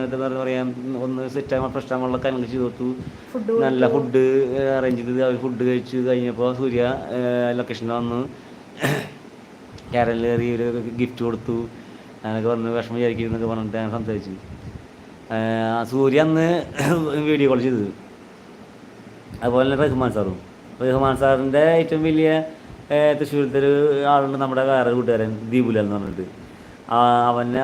എന്താ പറയാ, ഒന്ന് സെറ്റാകാൻ പ്രശ്നമുള്ള കാര്യങ്ങൾ ചെയ്തു കൊടുത്തു. നല്ല ഫുഡ് അറേഞ്ച് ചെയ്ത് അവർ ഫുഡ് കഴിച്ച് കഴിഞ്ഞപ്പോൾ സൂര്യ ലൊക്കേഷനിൽ വന്നു. കേരളിൽ കയറി ഒരു ഗിഫ്റ്റ് കൊടുത്തു. അങ്ങനെയൊക്കെ പറഞ്ഞ് വിഷമം വിചാരിക്കുന്നൊക്കെ പറഞ്ഞിട്ട് ഞാൻ സംസാരിച്ചു. സൂര്യ അന്ന് വീഡിയോ കോൾ ചെയ്തത്. അതുപോലെ തന്നെ റഹ്മാൻ സാറിൻ്റെ ഏറ്റവും വലിയ തൃശ്ശൂരത്തെ ഒരു ആളുണ്ട്, നമ്മുടെ വേറെ കൂട്ടുകാരൻ ദീപുലാൽ എന്ന് പറഞ്ഞിട്ട്.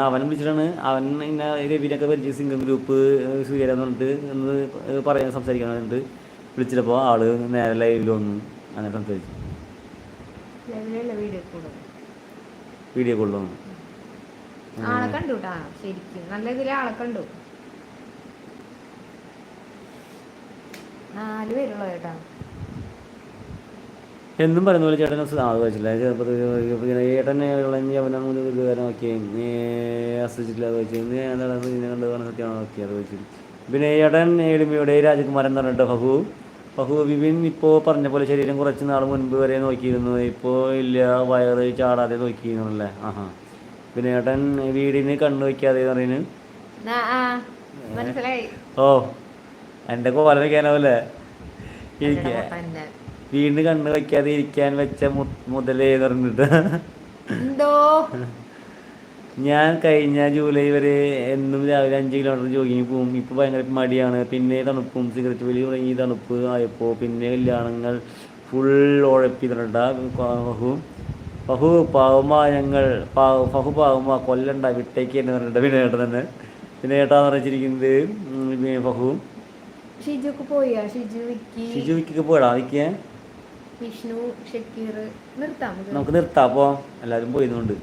അവനെ വിളിച്ചിട്ടാണ് അവൻ ഇങ്ങനെ രവിനൊക്കെ പരിചയ സിംഗം ഗ്രൂപ്പ് സൂര്യന്ന് പറഞ്ഞിട്ട് എന്ന് പറയാൻ സംസാരിക്കാൻ പറഞ്ഞിട്ട് വിളിച്ചിട്ടപ്പോൾ ആള് നേരെ ലൈവിൽ വന്നു. അങ്ങനെ സംസാരിച്ചു. വീഡിയോ കോളിൽ വന്നു. ആളെ കണ്ടു കേട്ടാ, ശരിക്കും നല്ല ഇതിലെ ആളെ കണ്ടു. 4 പേരുള്ളൂ കേട്ടാ. എന്നും പറയുന്ന പോലെ ചേട്ടൻ വായിച്ചില്ല. ചെറുപ്പത്തിൽ ഏട്ടനെ വിളഞ്ഞ് അവനെ നോക്കി ആസ്വദിച്ചിട്ടില്ല അത് വെച്ച് എന്താണ് ഇതിനെ കണ്ട് പറഞ്ഞ സത്യമാണോ നോക്കി അത് വെച്ചു. പിന്നെ ഏട്ടൻ എളിമയുടെ രാജകുമാരൻ എന്ന് പറഞ്ഞിട്ട് ഫഹു ബിബിൻ ഇപ്പോൾ പറഞ്ഞ പോലെ ശരീരം കുറച്ച് നാൾ മുൻപ് വരെ നോക്കിയിരുന്നു, ഇപ്പോൾ ഇല്ല, വയറ് ചാടാതെ നോക്കിയിരുന്നല്ലേ. പിന്നെ ഏട്ടൻ വീടിന് കണ്ണ് വയ്ക്കാതെ പറയുന്നു. ഓ എൻ്റെ കോല വയ്ക്കാനാവല്ലേ വീടിന് കണ്ണ് വയ്ക്കാതെ ഇരിക്കാൻ വെച്ച മുതലേ പറഞ്ഞിട്ട്. ഞാൻ കഴിഞ്ഞ ജൂലൈ വരെ എന്നും രാവിലെ 5 കിലോമീറ്റർ ജോഗിങ് പോകും. ഇപ്പോൾ ഭയങ്കര മടിയാണ്. പിന്നെ തണുപ്പും സിഗരറ്റ് വലി തുടങ്ങി തണുപ്പ് ആയപ്പോൾ പിന്നെ കല്യാണങ്ങൾ ഫുൾ ഉഴപ്പി തന്നിട്ട ഫഹു പാവമാ ഫഹു പാവമാ കൊല്ലണ്ട വിട്ടേക്ക് എന്ന് പറഞ്ഞിട്ട് വിനയേട്ടൻ തന്നെ. വിനയേട്ടാന്ന് പറഞ്ഞിരിക്കുന്നത് ഫഹു. ഷിജു വിക്കൊക്കെ പോയടാ വിക്കാൻ. വിഷ്ണു ഷക്കീർ നമുക്ക് നിർത്താം. അപ്പോൾ എല്ലാവരും പോയതുകൊണ്ട്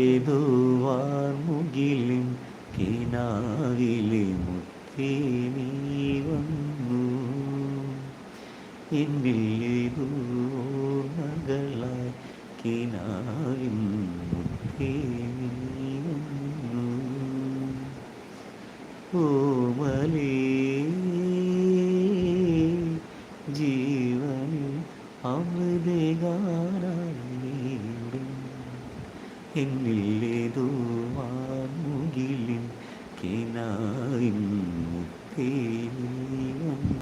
ഏതോ വാർമുകിലും കിനാവിലെ മുത്തേ നീ വന്നു എന്നിൽ ഏതോ മകളായി കിനാവിൻ മുത്തേ നീ വന്നു ഓമലേ ജീവനിൽ അമൃതഗാനം എന്നില്ലേതോ വാർമുകിലിൻ കിനാവിൻ മുത്തേ നീ വന്നു.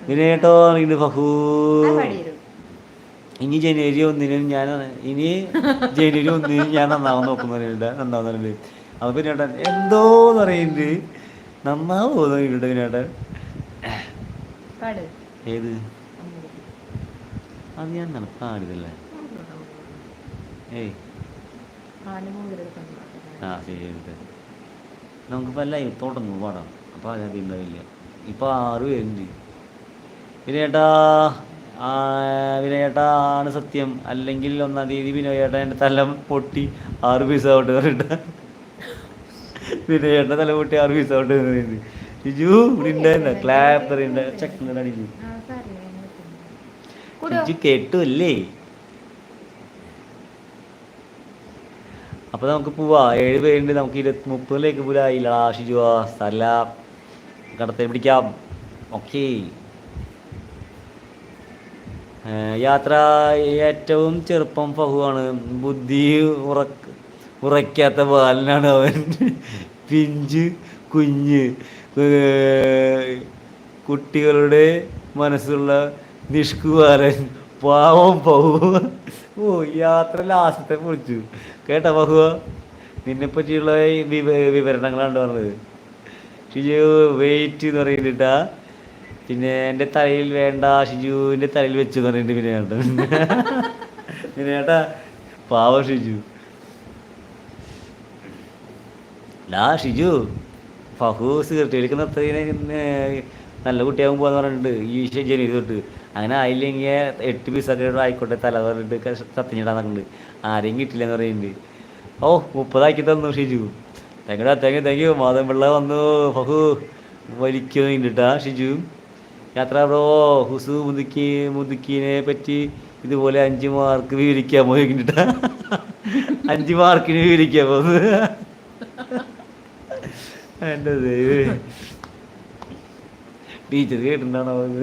വിനയേട്ടോ അറിയുന്നുണ്ട് ഫഹു. ഇനി ജനുവരി 1 ഞാൻ നന്നാവാൻ നോക്കുന്നുണ്ട്. നന്നാവുന്നുണ്ട് അത് പിന്നേട്ടൻ എന്തോന്ന് പറയുന്നുണ്ട്. നന്നാവോ തോന്നിയിട്ടുണ്ട് പിന്നേട്ടൻ. ഏത് അത് ഞാൻ പാടിയതല്ലേ? ശരി നമുക്കിപ്പോൾ അല്ല തുടങ്ങും പാടാം. അപ്പോൾ അതിനകത്ത് ഉണ്ടാവില്ല. ഇപ്പോൾ 6 പേരുണ്ട്. വിനയേട്ടാ ആണ് സത്യം, അല്ലെങ്കിൽ 1-ാം തീയതി വിനയേട്ട എൻ്റെ തല പൊട്ടി 6 പീസ് ആവട്ടെ പറഞ്ഞിട്ട്. വിനയേട്ട തല പൊട്ടി 6 പീസ് ആവട്ടെ പറയുന്നത്. ഷിജു ഉണ്ടായിരുന്ന ക്ലാപ്പ് പറയുന്ന ചെക്കൻ അടിച്ചു. ഷിജു കേട്ടു അല്ലേ? അപ്പോൾ നമുക്ക് പോവാ. 7 പേരുണ്ട്. നമുക്ക് 30 പോലായില്ല ഷിജു. സ്ഥല കടത്തെ പിടിക്കാം. ഓക്കേ. യാത്ര ഏറ്റവും ചെറുപ്പം ഫഹുവാണ്. ബുദ്ധി ഉറയ്ക്കാത്ത ബാലനാണ് അവൻ. പിഞ്ച് കുഞ്ഞ് കുട്ടികളുടെ മനസ്സുള്ള നിഷ്കുവാരൻ പാവം ഫഹു. ഓ യാത്ര ലാസ്റ്റത്തെ പൊളിച്ചു കേട്ടോ ഫഹു. നിന്നെ പറ്റിയുള്ള വിവരണങ്ങളാണ് പറഞ്ഞത്. ഷിജു വെയിറ്റ് എന്ന് പറയുന്നിട്ടാ. പിന്നെ എൻ്റെ തലയിൽ വേണ്ട, ഷിജുവിൻ്റെ തലയിൽ വെച്ചു എന്ന് പറയുന്നുണ്ട് വിനയേട്ടാ. പാവ ഷിജു. ഷിജു ഫഹു സിഗരറ്റ് വലിക്കുന്നതിന് നല്ല കുട്ടിയാകും പോകാന്ന് പറഞ്ഞിട്ടുണ്ട് ഈ ജനുവരി തൊട്ട്. അങ്ങനെ ആയില്ലെങ്കിൽ 8 പീസൊക്കെ ആയിക്കോട്ടെ തല പറഞ്ഞിട്ട് സത്യഞ്ഞിടാൻ നോക്കുന്നുണ്ട്. ആരെയും കിട്ടില്ലെന്ന് പറയുന്നുണ്ട്. 30 തന്നു ഷിജു. Thank you. മാധവൻപിള്ള വന്നു. ഫഹു വലിക്കുന്നുണ്ടാ ഷിജു. യാത്ര ബ്രോ. ഹുസു മുതുക്കിനെ പറ്റി ഇതുപോലെ 5 മാർക്ക് വിവരിക്കാമോ ചോദിക്കുന്നുണ്ടാ. 5 മാർക്കിന് വിവരിക്കാമോ? എൻ്റെ ടീച്ചർ കേട്ടിട്ടുണ്ടാണോ?